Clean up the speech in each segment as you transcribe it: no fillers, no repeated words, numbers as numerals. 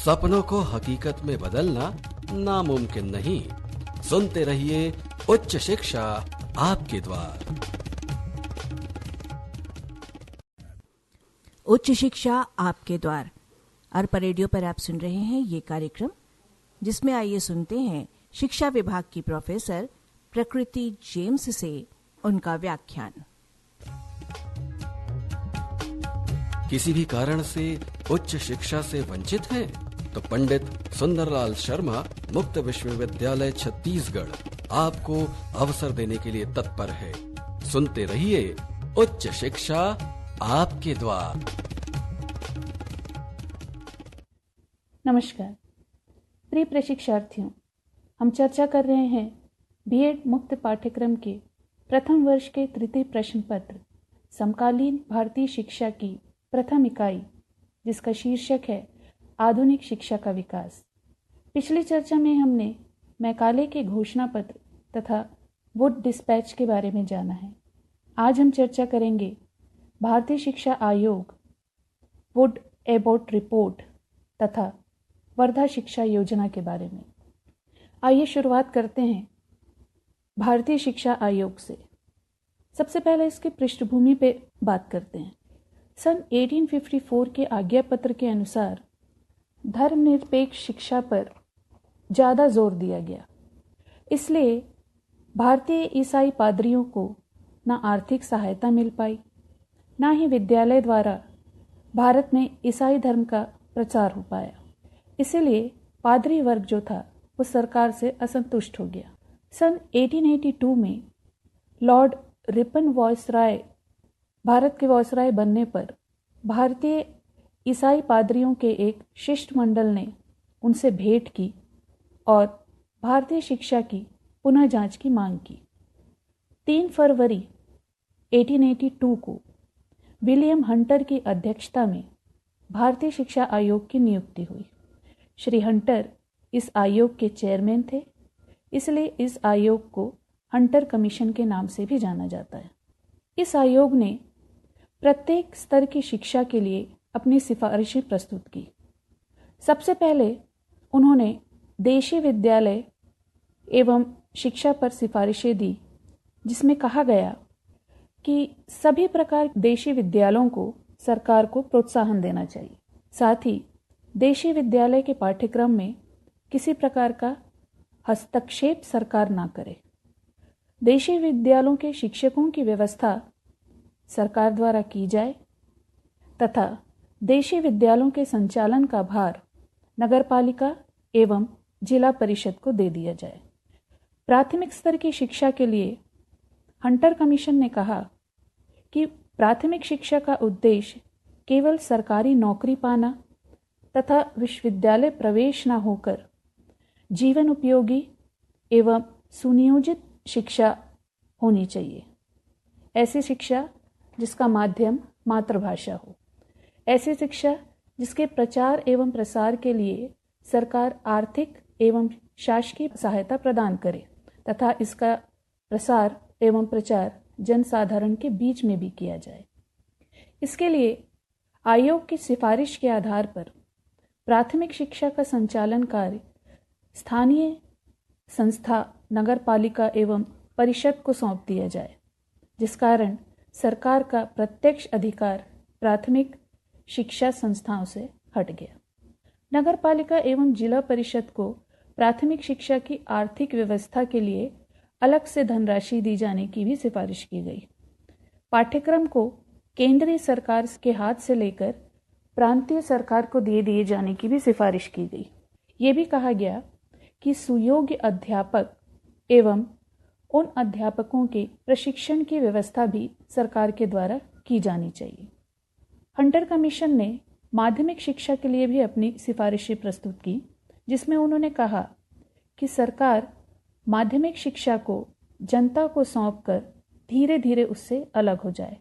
सपनों को हकीकत में बदलना नामुमकिन नहीं। सुनते रहिए उच्च शिक्षा आपके द्वार। उच्च शिक्षा आपके द्वार अर्पा रेडियो पर आप सुन रहे हैं ये कार्यक्रम, जिसमें आइए सुनते हैं शिक्षा विभाग की प्रोफेसर प्रकृति जेम्स से उनका व्याख्यान। किसी भी कारण से उच्च शिक्षा से वंचित हैं तो पंडित सुंदरलाल शर्मा मुक्त विश्वविद्यालय छत्तीसगढ़ आपको अवसर देने के लिए तत्पर है। सुनते रहिए उच्च शिक्षा आपके द्वार। नमस्कार प्रिय प्रशिक्षार्थियों, हम चर्चा कर रहे हैं बीएड मुक्त पाठ्यक्रम के प्रथम वर्ष के तृतीय प्रश्न पत्र समकालीन भारतीय शिक्षा की प्रथम इकाई, जिसका शीर्षक है आधुनिक शिक्षा का विकास। पिछली चर्चा में हमने मैकाले के घोषणा पत्र तथा वुड डिस्पैच के बारे में जाना है। आज हम चर्चा करेंगे भारतीय शिक्षा आयोग वुड एबॉट रिपोर्ट तथा वर्धा शिक्षा योजना के बारे में। आइए शुरुआत करते हैं भारतीय शिक्षा आयोग से। सबसे पहले इसके पृष्ठभूमि पे बात करते हैं। सन 1854 के आज्ञा पत्र के अनुसार धर्मनिरपेक्ष शिक्षा पर ज़्यादा जोर दिया गया। इसलिए भारतीय ईसाई पादरियों को न आर्थिक सहायता मिल पाई, न ही विद्यालय द्वारा भारत में ईसाई धर्म का प्रचार हो पाया। इसीलिए पादरी वर्ग जो था वो सरकार से असंतुष्ट हो गया। सन 1882 में लॉर्ड रिपन वॉयसराय भारत के वॉयसराय बनने पर भारतीय ईसाई पादरियों के एक शिष्टमंडल ने उनसे भेंट की और भारतीय शिक्षा की पुनः जांच की मांग की। 3 फरवरी 1882 को विलियम हंटर की अध्यक्षता में भारतीय शिक्षा आयोग की नियुक्ति हुई। श्री हंटर इस आयोग के चेयरमैन थे, इसलिए इस आयोग को हंटर कमीशन के नाम से भी जाना जाता है। इस आयोग ने प्रत्येक स्तर की शिक्षा के लिए अपनी सिफारिशें प्रस्तुत की। सबसे पहले उन्होंने देशी विद्यालय एवं शिक्षा पर सिफारिशें दी, जिसमें कहा गया कि सभी प्रकार देशी विद्यालयों को सरकार को प्रोत्साहन देना चाहिए। साथ ही देशी विद्यालय के पाठ्यक्रम में किसी प्रकार का हस्तक्षेप सरकार ना करे। देशी विद्यालयों के शिक्षकों की व्यवस्था सरकार द्वारा की जाए तथा देशी विद्यालयों के संचालन का भार नगरपालिका एवं जिला परिषद को दे दिया जाए। प्राथमिक स्तर की शिक्षा के लिए हंटर कमीशन ने कहा कि प्राथमिक शिक्षा का उद्देश्य केवल सरकारी नौकरी पाना तथा विश्वविद्यालय प्रवेश न होकर जीवन उपयोगी एवं सुनियोजित शिक्षा होनी चाहिए। ऐसी शिक्षा जिसका माध्यम मातृभाषा हो, ऐसी शिक्षा जिसके प्रचार एवं प्रसार के लिए सरकार आर्थिक एवं शासकीय सहायता प्रदान करे तथा इसका प्रसार एवं प्रचार जनसाधारण के बीच में भी किया जाए। इसके लिए आयोग की सिफारिश के आधार पर प्राथमिक शिक्षा का संचालन कार्य स्थानीय संस्था, नगरपालिका एवं परिषद को सौंप दिया जाए, जिस कारण सरकार का प्रत्यक्ष अधिकार प्राथमिक शिक्षा संस्थाओं से हट गया। नगरपालिका एवं जिला परिषद को प्राथमिक शिक्षा की आर्थिक व्यवस्था के लिए अलग से धनराशि दी जाने की भी सिफारिश की गई। पाठ्यक्रम को केंद्रीय सरकार के हाथ से लेकर प्रांतीय सरकार को दिए जाने की भी सिफारिश की गई। ये भी कहा गया कि सुयोग्य अध्यापक एवं उन अध्यापकों के प्रशिक्षण की व्यवस्था भी सरकार के द्वारा की जानी चाहिए। हंटर कमीशन ने माध्यमिक शिक्षा के लिए भी अपनी सिफारिशें प्रस्तुत की, जिसमें उन्होंने कहा कि सरकार माध्यमिक शिक्षा को जनता को सौंपकर धीरे धीरे उससे अलग हो जाए।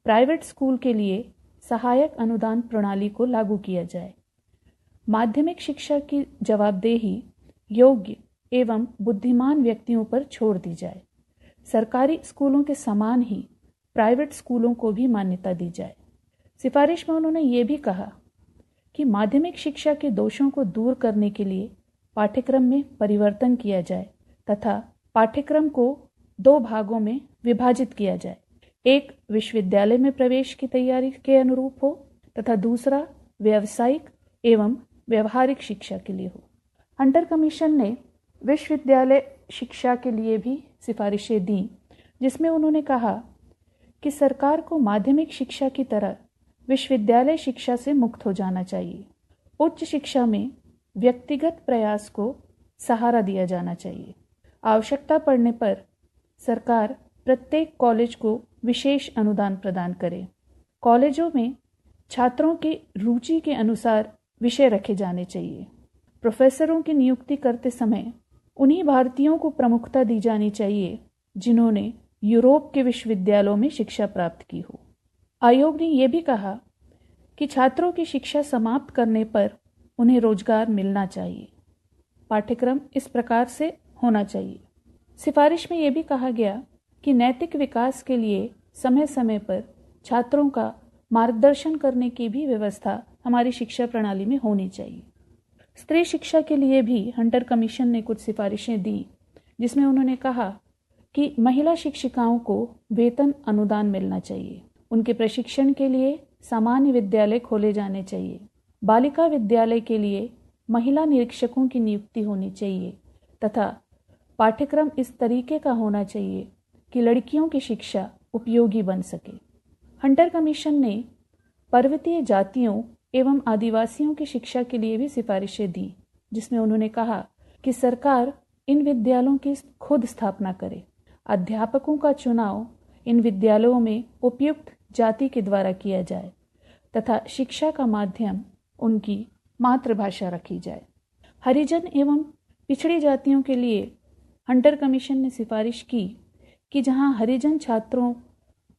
प्राइवेट स्कूल के लिए सहायक अनुदान प्रणाली को लागू किया जाए। माध्यमिक शिक्षा की जवाबदेही योग्य एवं बुद्धिमान व्यक्तियों पर छोड़ दी जाए। सरकारी स्कूलों के समान ही प्राइवेट स्कूलों को भी मान्यता दी जाए। सिफारिश में उन्होंने ये भी कहा कि माध्यमिक शिक्षा के दोषों को दूर करने के लिए पाठ्यक्रम में परिवर्तन किया जाए तथा पाठ्यक्रम को 2 भागों में विभाजित किया जाए। एक विश्वविद्यालय में प्रवेश की तैयारी के अनुरूप हो तथा दूसरा व्यावसायिक एवं व्यवहारिक शिक्षा के लिए हो। हंटर कमीशन ने विश्वविद्यालय शिक्षा के लिए भी सिफारिशें दी, जिसमें उन्होंने कहा कि सरकार को माध्यमिक शिक्षा की तरह विश्वविद्यालय शिक्षा से मुक्त हो जाना चाहिए। उच्च शिक्षा में व्यक्तिगत प्रयास को सहारा दिया जाना चाहिए। आवश्यकता पड़ने पर सरकार प्रत्येक कॉलेज को विशेष अनुदान प्रदान करे। कॉलेजों में छात्रों की रुचि के अनुसार विषय रखे जाने चाहिए। प्रोफेसरों की नियुक्ति करते समय उन्हीं भारतीयों को प्रमुखता दी जानी चाहिए जिन्होंने यूरोप के विश्वविद्यालयों में शिक्षा प्राप्त की हो। आयोग ने यह भी कहा कि छात्रों की शिक्षा समाप्त करने पर उन्हें रोजगार मिलना चाहिए। पाठ्यक्रम इस प्रकार से होना चाहिए। सिफारिश में यह भी कहा गया कि नैतिक विकास के लिए समय समय पर छात्रों का मार्गदर्शन करने की भी व्यवस्था हमारी शिक्षा प्रणाली में होनी चाहिए। स्त्री शिक्षा के लिए भी हंटर कमीशन ने कुछ सिफारिशें दी, जिसमें उन्होंने कहा कि महिला शिक्षिकाओं को वेतन अनुदान मिलना चाहिए। उनके प्रशिक्षण के लिए सामान्य विद्यालय खोले जाने चाहिए। बालिका विद्यालय के लिए महिला निरीक्षकों की नियुक्ति होनी चाहिए तथा पाठ्यक्रम इस तरीके का होना चाहिए कि लड़कियों की शिक्षा उपयोगी बन सके। हंटर कमीशन ने पर्वतीय जातियों एवं आदिवासियों की शिक्षा के लिए भी सिफारिशें दी, जिसमें उन्होंने कहा कि सरकार इन विद्यालयों की खुद स्थापना करे। अध्यापकों का चुनाव इन विद्यालयों में उपयुक्त जाति के द्वारा किया जाए तथा शिक्षा का माध्यम उनकी मातृभाषा रखी जाए। हरिजन एवं पिछड़ी जातियों के लिए हंटर कमीशन ने सिफारिश की कि जहां हरिजन छात्रों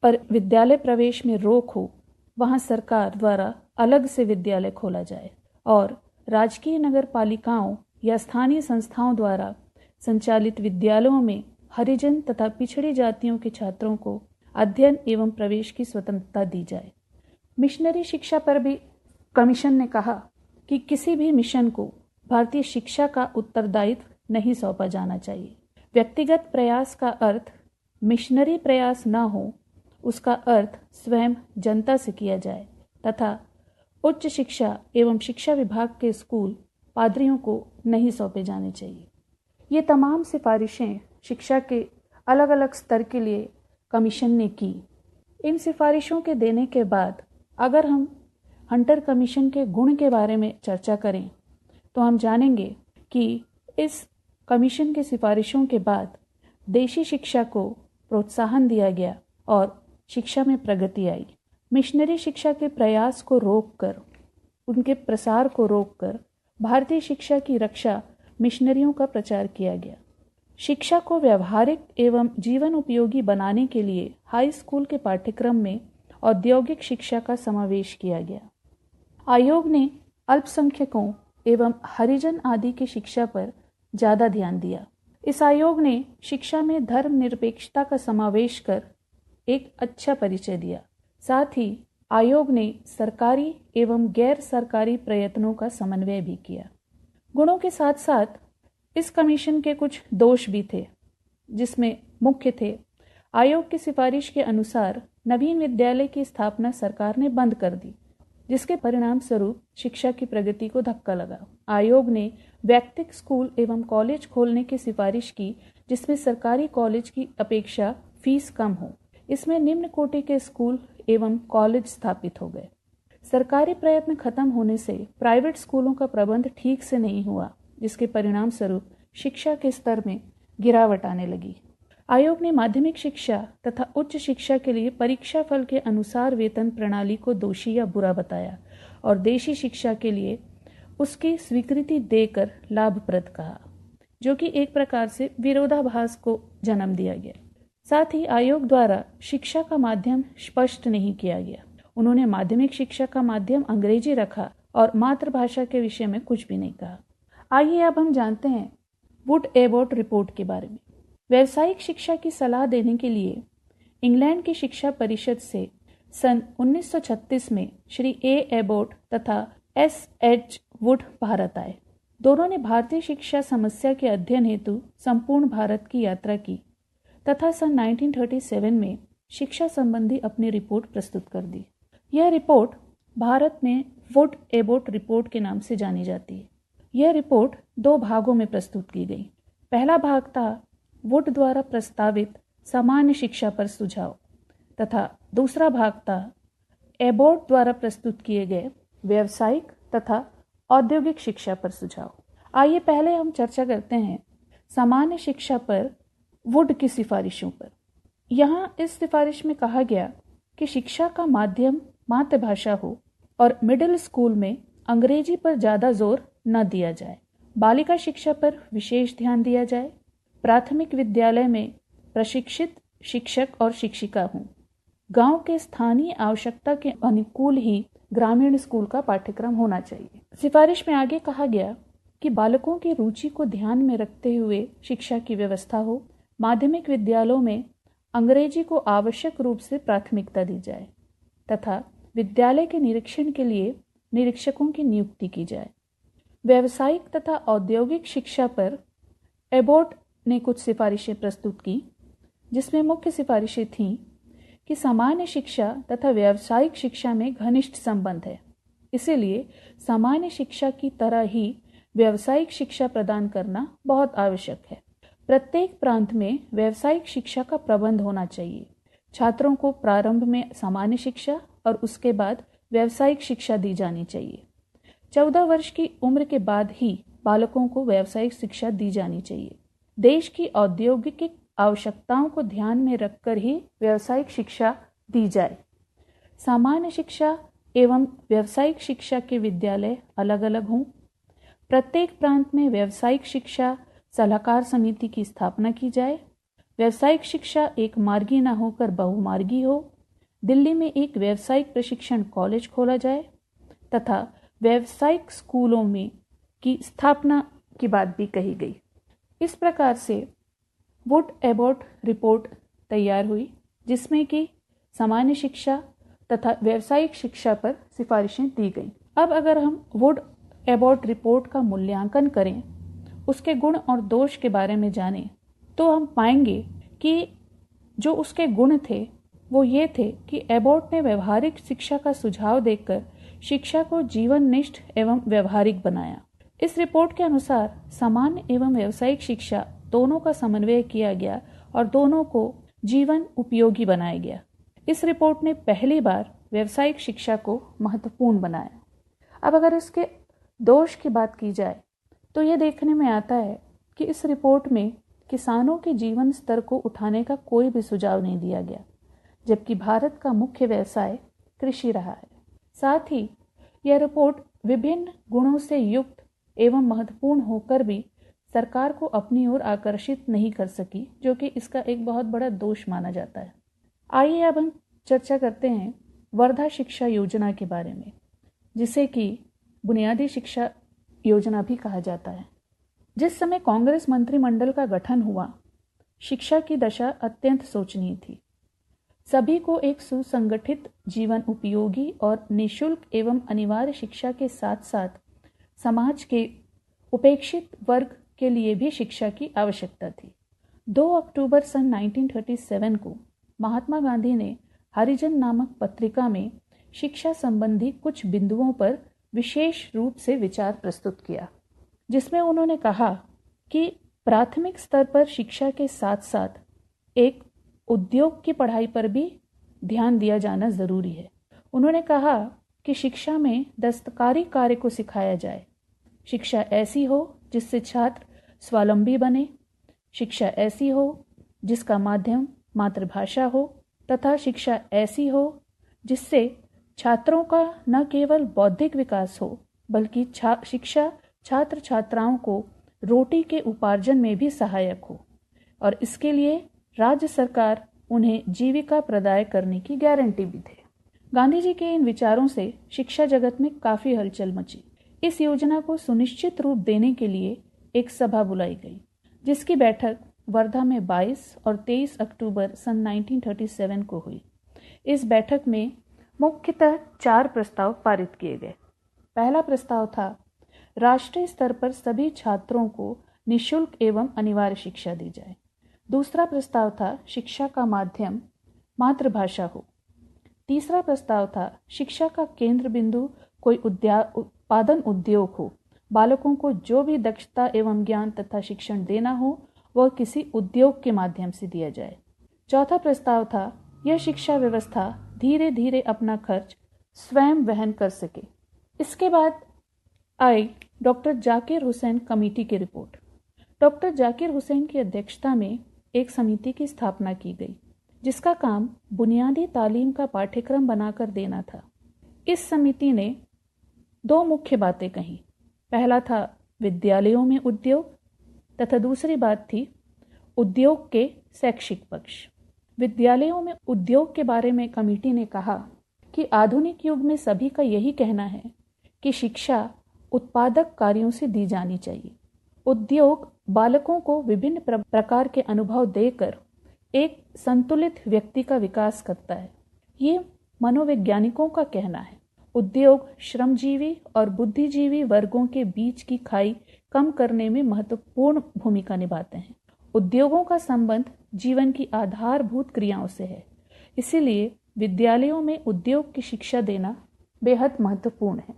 पर विद्यालय प्रवेश में रोक हो, वहां सरकार द्वारा अलग से विद्यालय खोला जाए और राजकीय नगर पालिकाओं या स्थानीय संस्थाओं द्वारा संचालित विद्यालयों में हरिजन तथा पिछड़ी जातियों के छात्रों को अध्ययन एवं प्रवेश की स्वतंत्रता दी जाए। मिशनरी शिक्षा पर भी कमीशन ने कहा कि किसी भी मिशन को भारतीय शिक्षा का उत्तरदायित्व नहीं सौंपा जाना चाहिए। व्यक्तिगत प्रयास का अर्थ मिशनरी प्रयास न हो, उसका अर्थ स्वयं जनता से किया जाए तथा उच्च शिक्षा एवं शिक्षा विभाग के स्कूल पादरियों को नहीं सौंपे जाने चाहिए। ये तमाम सिफारिशें शिक्षा के अलग अलग स्तर के लिए कमीशन ने की। इन सिफारिशों के देने के बाद अगर हम हंटर कमीशन के गुण के बारे में चर्चा करें तो हम जानेंगे कि इस कमीशन की सिफारिशों के बाद देशी शिक्षा को प्रोत्साहन दिया गया और शिक्षा में प्रगति आई। मिशनरी शिक्षा के प्रयास को रोककर, उनके प्रसार को रोककर भारतीय शिक्षा की रक्षा मिशनरियों का प्रचार किया गया। शिक्षा को व्यावहारिक एवं जीवन उपयोगी बनाने के लिए हाई स्कूल के पाठ्यक्रम में औद्योगिक शिक्षा का समावेश किया गया। आयोग ने अल्पसंख्यकों एवं हरिजन आदि की शिक्षा पर ज़्यादा ध्यान दिया। इस आयोग ने शिक्षा में धर्मनिरपेक्षता का समावेश कर एक अच्छा परिचय दिया। साथ ही आयोग ने सरकारी एवं गैर सरकारी प्रयत्नों का समन्वय भी किया। गुणों के साथ साथ इस कमीशन के कुछ दोष भी थे, जिसमें मुख्य थे आयोग की सिफारिश के अनुसार नवीन विद्यालय की स्थापना सरकार ने बंद कर दी, जिसके परिणाम स्वरूप शिक्षा की प्रगति को धक्का लगा। आयोग ने व्यक्तिगत स्कूल एवं कॉलेज खोलने की सिफारिश की, जिसमें सरकारी कॉलेज की अपेक्षा फीस कम हो। इसमें निम्न कोटि के स्कूल एवं कॉलेज स्थापित हो गए। सरकारी प्रयत्न खत्म होने से प्राइवेट स्कूलों का प्रबंध ठीक से नहीं हुआ, जिसके परिणाम स्वरूप शिक्षा के स्तर में गिरावट आने लगी। आयोग ने माध्यमिक शिक्षा तथा उच्च शिक्षा के लिए परीक्षा फल के अनुसार वेतन प्रणाली को दोषी या बुरा बताया और देशी शिक्षा के लिए उसकी स्वीकृति देकर लाभप्रद कहा, जो कि एक प्रकार से विरोधाभास को जन्म दिया गया। साथ ही आयोग द्वारा शिक्षा का माध्यम स्पष्ट नहीं किया गया। उन्होंने माध्यमिक शिक्षा का माध्यम अंग्रेजी रखा और मातृभाषा के विषय में कुछ भी नहीं कहा। आइए अब हम जानते हैं वुड एबॉट रिपोर्ट के बारे में। व्यावसायिक शिक्षा की सलाह देने के लिए इंग्लैंड की शिक्षा परिषद से सन 1936 में श्री ए एबॉट तथा S.H. वुड भारत आए। दोनों ने भारतीय शिक्षा समस्या के अध्ययन हेतु संपूर्ण भारत की यात्रा की तथा सन 1937 में शिक्षा संबंधी अपनी रिपोर्ट प्रस्तुत कर दी। यह रिपोर्ट भारत में वुड एबोट रिपोर्ट के नाम से जानी जाती है। यह रिपोर्ट 2 भागों में प्रस्तुत की गई। पहला भाग था वुड द्वारा प्रस्तावित सामान्य शिक्षा पर सुझाव तथा दूसरा भाग था एबोट द्वारा प्रस्तुत किए गए व्यावसायिक तथा औद्योगिक शिक्षा पर सुझाव। आइए पहले हम चर्चा करते हैं सामान्य शिक्षा पर वुड की सिफारिशों पर। यहाँ इस सिफारिश में कहा गया कि शिक्षा का माध्यम मातृभाषा हो और मिडिल स्कूल में अंग्रेजी पर ज़्यादा जोर न दिया जाए। बालिका शिक्षा पर विशेष ध्यान दिया जाए। प्राथमिक विद्यालय में प्रशिक्षित शिक्षक और शिक्षिका हों। गांव के स्थानीय आवश्यकता के अनुकूल ही ग्रामीण स्कूल का पाठ्यक्रम होना चाहिए। सिफारिश में आगे कहा गया कि बालकों की रुचि को ध्यान में रखते हुए शिक्षा की व्यवस्था हो। माध्यमिक विद्यालयों में अंग्रेजी को आवश्यक रूप से प्राथमिकता दी जाए तथा विद्यालय के निरीक्षण के लिए निरीक्षकों की नियुक्ति की जाए। व्यावसायिक तथा औद्योगिक शिक्षा पर एबोट ने कुछ सिफारिशें प्रस्तुत की, जिसमें मुख्य सिफारिशें थीं कि सामान्य शिक्षा तथा व्यावसायिक शिक्षा में घनिष्ठ संबंध है, इसीलिए सामान्य शिक्षा की तरह ही व्यावसायिक शिक्षा प्रदान करना बहुत आवश्यक है। प्रत्येक प्रांत में व्यावसायिक शिक्षा का प्रबंध होना चाहिए। छात्रों को प्रारंभ में सामान्य शिक्षा और उसके बाद व्यावसायिक शिक्षा दी जानी चाहिए। 14 वर्ष की उम्र के बाद ही बालकों को व्यावसायिक शिक्षा दी जानी चाहिए। देश की औद्योगिक आवश्यकताओं को ध्यान में रखकर ही व्यावसायिक शिक्षा दी जाए। सामान्य शिक्षा एवं व्यावसायिक शिक्षा के विद्यालय अलग अलग हों। प्रत्येक प्रांत में व्यावसायिक शिक्षा सलाहकार समिति की स्थापना की जाए। व्यावसायिक शिक्षा एक मार्गी न होकर बहुमार्गी हो। दिल्ली में एक व्यावसायिक प्रशिक्षण कॉलेज खोला जाए तथा व्यावसायिक स्कूलों में की स्थापना की बात भी कही गई। इस प्रकार से वुड एबोट रिपोर्ट तैयार हुई, जिसमें कि सामान्य शिक्षा तथा व्यावसायिक शिक्षा पर सिफारिशें दी गईं। अब अगर हम वुड एबोट रिपोर्ट का मूल्यांकन करें, उसके गुण और दोष के बारे में जानें, तो हम पाएंगे कि जो उसके गुण थे वो ये थे कि एबोट ने व्यवहारिक शिक्षा का सुझाव देकर शिक्षा को जीवननिष्ठ एवं व्यवहारिक बनाया। इस रिपोर्ट के अनुसार सामान्य एवं व्यावसायिक शिक्षा दोनों का समन्वय किया गया और दोनों को जीवन उपयोगी बनाया गया। इस रिपोर्ट ने पहली बार व्यावसायिक शिक्षा को महत्वपूर्ण बनाया। अब अगर इसके दोष की बात की जाए तो यह देखने में आता है कि इस रिपोर्ट में किसानों के जीवन स्तर को उठाने का कोई भी सुझाव नहीं दिया गया, जबकि भारत का मुख्य व्यवसाय कृषि रहा है। साथ ही यह रिपोर्ट विभिन्न गुणों से युक्त एवं महत्वपूर्ण होकर भी सरकार को अपनी ओर आकर्षित नहीं कर सकी, जो कि इसका एक बहुत बड़ा दोष माना जाता है। आइए अब हम चर्चा करते हैं वर्धा शिक्षा योजना के बारे में, जिसे कि बुनियादी शिक्षा योजना भी कहा जाता है। जिस समय कांग्रेस मंत्रिमंडल का गठन हुआ, शिक्षा की दशा अत्यंत शोचनीय थी। सभी को एक सुसंगठित जीवन उपयोगी और निःशुल्क एवं अनिवार्य शिक्षा के साथ साथ समाज के उपेक्षित वर्ग के लिए भी शिक्षा की आवश्यकता थी। 2 अक्टूबर सन 1937 को महात्मा गांधी ने हरिजन नामक पत्रिका में शिक्षा संबंधी कुछ बिंदुओं पर विशेष रूप से विचार प्रस्तुत किया, जिसमें उन्होंने कहा कि प्राथमिक स्तर पर शिक्षा के साथ साथ एक उद्योग की पढ़ाई पर भी ध्यान दिया जाना जरूरी है। उन्होंने कहा कि शिक्षा में दस्तकारी कार्य को सिखाया जाए। शिक्षा ऐसी हो जिससे छात्र स्वावलंबी बने। शिक्षा ऐसी हो जिसका माध्यम मातृभाषा हो तथा शिक्षा ऐसी हो जिससे छात्रों का न केवल बौद्धिक विकास हो बल्कि शिक्षा छात्र छात्राओं को रोटी के उपार्जन में भी सहायक हो और इसके लिए राज्य सरकार उन्हें जीविका प्रदान करने की गारंटी भी थे। गांधी जी के इन विचारों से शिक्षा जगत में काफी हलचल मची। इस योजना को सुनिश्चित रूप देने के लिए एक सभा बुलाई गई, जिसकी बैठक वर्धा में 22 और 23 अक्टूबर सन 1937 को हुई। इस बैठक में मुख्यतः 4 प्रस्ताव पारित किए गए। पहला प्रस्ताव था राष्ट्रीय स्तर पर सभी छात्रों को निःशुल्क एवं अनिवार्य शिक्षा दी जाए। दूसरा प्रस्ताव था शिक्षा का माध्यम मातृभाषा हो। तीसरा प्रस्ताव था शिक्षा का केंद्र बिंदु कोई उत्पादन उद्योग हो। बालकों को जो भी दक्षता एवं ज्ञान तथा शिक्षण देना हो वह किसी उद्योग के माध्यम से दिया जाए। चौथा प्रस्ताव था यह शिक्षा व्यवस्था धीरे धीरे अपना खर्च स्वयं वहन कर सके। इसके बाद आई डॉक्टर जाकिर हुसैन कमेटी की रिपोर्ट। डॉक्टर जाकिर हुसैन की अध्यक्षता में एक समिति की स्थापना की गई जिसका काम बुनियादी तालीम का पाठ्यक्रम बनाकर देना था। इस समिति ने दो मुख्य बातें कही। पहला था विद्यालयों में उद्योग तथा दूसरी बात थी उद्योग के शैक्षिक पक्ष। विद्यालयों में उद्योग के बारे में कमेटी ने कहा कि आधुनिक युग में सभी का यही कहना है कि शिक्षा उत्पादक कार्यों से दी जानी चाहिए। उद्योग बालकों को विभिन्न प्रकार के अनुभव देकर एक संतुलित व्यक्ति का विकास करता है। ये मनोवैज्ञानिकों का कहना है। उद्योग श्रमजीवी और बुद्धिजीवी वर्गों के बीच की खाई कम करने में महत्वपूर्ण भूमिका निभाते हैं। उद्योगों का संबंध जीवन की आधारभूत क्रियाओं से है, इसीलिए विद्यालयों में उद्योग की शिक्षा देना बेहद महत्वपूर्ण है।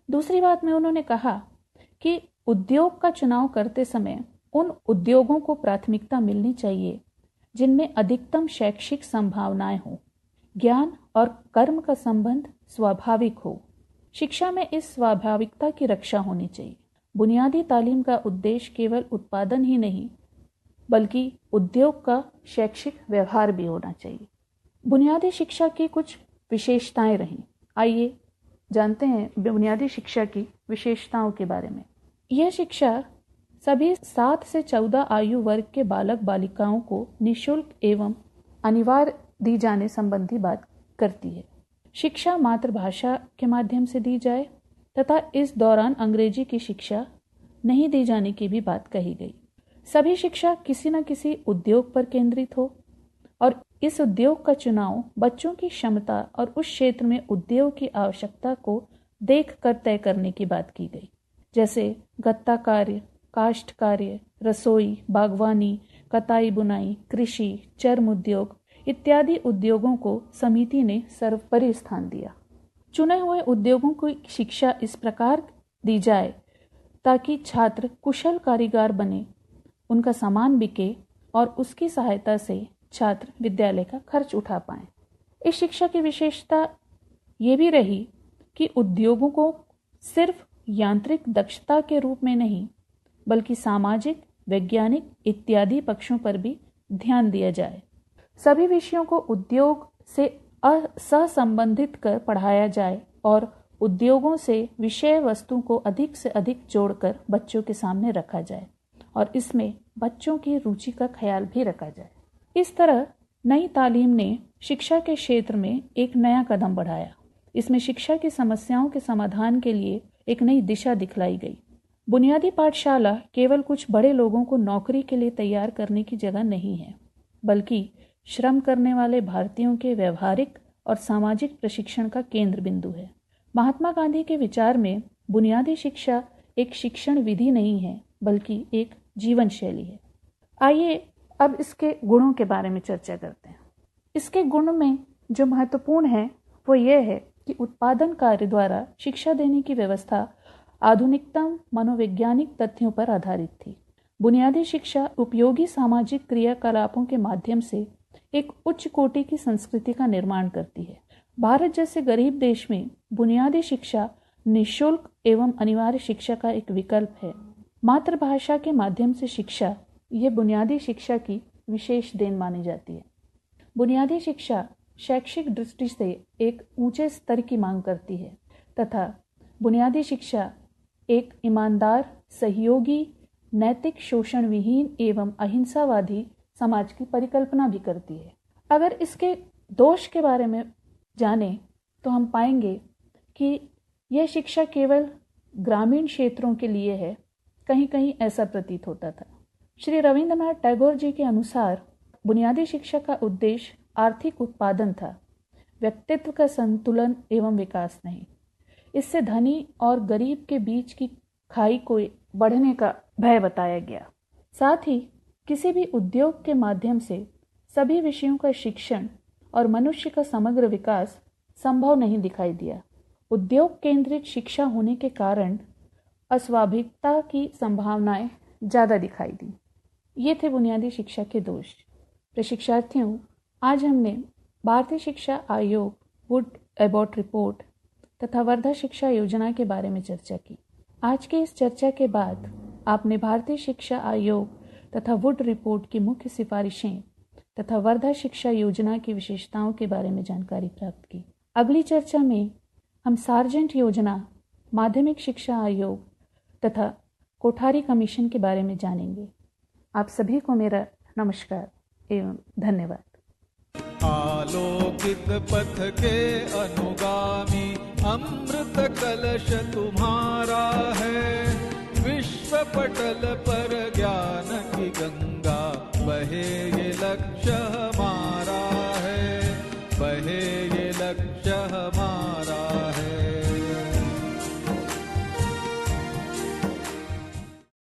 दूसरी बात में उन्होंने कहा कि उद्योग का चुनाव करते समय उन उद्योगों को प्राथमिकता मिलनी चाहिए जिनमें अधिकतम शैक्षिक संभावनाएं हों, ज्ञान और कर्म का संबंध स्वाभाविक हो। शिक्षा में इस स्वाभाविकता की रक्षा होनी चाहिए। बुनियादी तालीम का उद्देश्य केवल उत्पादन ही नहीं बल्कि उद्योग का शैक्षिक व्यवहार भी होना चाहिए। बुनियादी शिक्षा की कुछ विशेषताएं रहीं। आइए जानते हैं बुनियादी शिक्षा की विशेषताओं के बारे में। यह शिक्षा सभी 7 से 14 आयु वर्ग के बालक बालिकाओं को निःशुल्क एवं अनिवार्य दी जाने संबंधी बात करती है। शिक्षा मातृभाषा के माध्यम से दी जाए तथा इस दौरान अंग्रेजी की शिक्षा नहीं दी जाने की भी बात कही गई। सभी शिक्षा किसी न किसी उद्योग पर केंद्रित हो और इस उद्योग का चुनाव बच्चों की क्षमता और उस क्षेत्र में उद्योग की आवश्यकता को देखकर तय करने की बात की गई, जैसे गत्ता कार्य, काष्ठ कार्य, रसोई, बागवानी, कताई बुनाई, कृषि, चर्म उद्योग इत्यादि उद्योगों को समिति ने सर्वोपरि स्थान दिया। चुने हुए उद्योगों की शिक्षा इस प्रकार दी जाए ताकि छात्र कुशल कारीगर बने, उनका सामान बिके और उसकी सहायता से छात्र विद्यालय का खर्च उठा पाएं। इस शिक्षा की विशेषता ये भी रही कि उद्योगों को सिर्फ यांत्रिक दक्षता के रूप में नहीं बल्कि सामाजिक, वैज्ञानिक इत्यादि पक्षों पर भी ध्यान दिया जाए। सभी विषयों को उद्योग से सहसंबंधित कर पढ़ाया जाए और उद्योगों से विषय वस्तु को अधिक से अधिक जोड़कर बच्चों के सामने रखा जाए और इसमें बच्चों की रुचि का ख्याल भी रखा जाए। इस तरह नई तालीम ने शिक्षा के क्षेत्र में एक नया कदम बढ़ाया। इसमें शिक्षा की समस्याओं के समाधान के लिए एक नई दिशा दिखलाई गई। बुनियादी पाठशाला केवल कुछ बड़े लोगों को नौकरी के लिए तैयार करने की जगह नहीं है, बल्कि श्रम करने वाले भारतीयों के व्यवहारिक और सामाजिक प्रशिक्षण का केंद्र बिंदु है। महात्मा गांधी के विचार में बुनियादी शिक्षा एक शिक्षण विधि नहीं है बल्कि एक जीवन शैली है। आइए अब इसके गुणों के बारे में चर्चा करते हैं। इसके गुण में जो महत्वपूर्ण है वो ये है कि उत्पादन कार्य द्वारा शिक्षा देने की व्यवस्था आधुनिकतम मनोवैज्ञानिक तथ्यों पर आधारित थी। बुनियादी शिक्षा उपयोगी सामाजिक क्रियाकलापों के माध्यम से एक उच्च कोटि की संस्कृति का निर्माण करती है। भारत जैसे गरीब देश में बुनियादी शिक्षा निःशुल्क एवं अनिवार्य शिक्षा का एक विकल्प है। मातृभाषा के माध्यम से शिक्षा ये बुनियादी शिक्षा की विशेष देन मानी जाती है। बुनियादी शिक्षा शैक्षिक दृष्टि से एक ऊंचे स्तर की मांग करती है तथा बुनियादी शिक्षा एक ईमानदार, सहयोगी, नैतिक, शोषण विहीन एवं अहिंसावादी समाज की परिकल्पना भी करती है। अगर इसके दोष के बारे में जाने तो हम पाएंगे कि यह शिक्षा केवल ग्रामीण क्षेत्रों के लिए है। कहीं कहीं ऐसा प्रतीत होता था। श्री रविंद्रनाथ टैगोर जी के अनुसार बुनियादी शिक्षा का उद्देश्य आर्थिक उत्पादन था, व्यक्तित्व का संतुलन एवं विकास नहीं। इससे धनी और गरीब के बीच की खाई को बढ़ने का भय बताया गया। साथ ही किसी भी उद्योग के माध्यम से सभी विषयों का शिक्षण और मनुष्य का समग्र विकास संभव नहीं दिखाई दिया। उद्योग केंद्रित शिक्षा होने के कारण अस्वाभाविकता की संभावनाएं ज़्यादा दिखाई दी। ये थे बुनियादी शिक्षा के दोष। प्रशिक्षार्थियों, आज हमने भारतीय शिक्षा आयोग वुड एबॉट रिपोर्ट तथा वर्धा शिक्षा योजना के बारे में चर्चा की। आज की इस चर्चा के बाद आपने भारतीय शिक्षा आयोग तथा वुड रिपोर्ट की मुख्य सिफारिशें तथा वर्धा शिक्षा योजना की विशेषताओं के बारे में जानकारी प्राप्त की। अगली चर्चा में हम सार्जेंट योजना, माध्यमिक शिक्षा आयोग तथा कोठारी कमीशन के बारे में जानेंगे। आप सभी को मेरा नमस्कार एवं धन्यवाद। आलोकित पथ के अनुगामी अमृत कलश तुम्हारा है, विश्व पटल पर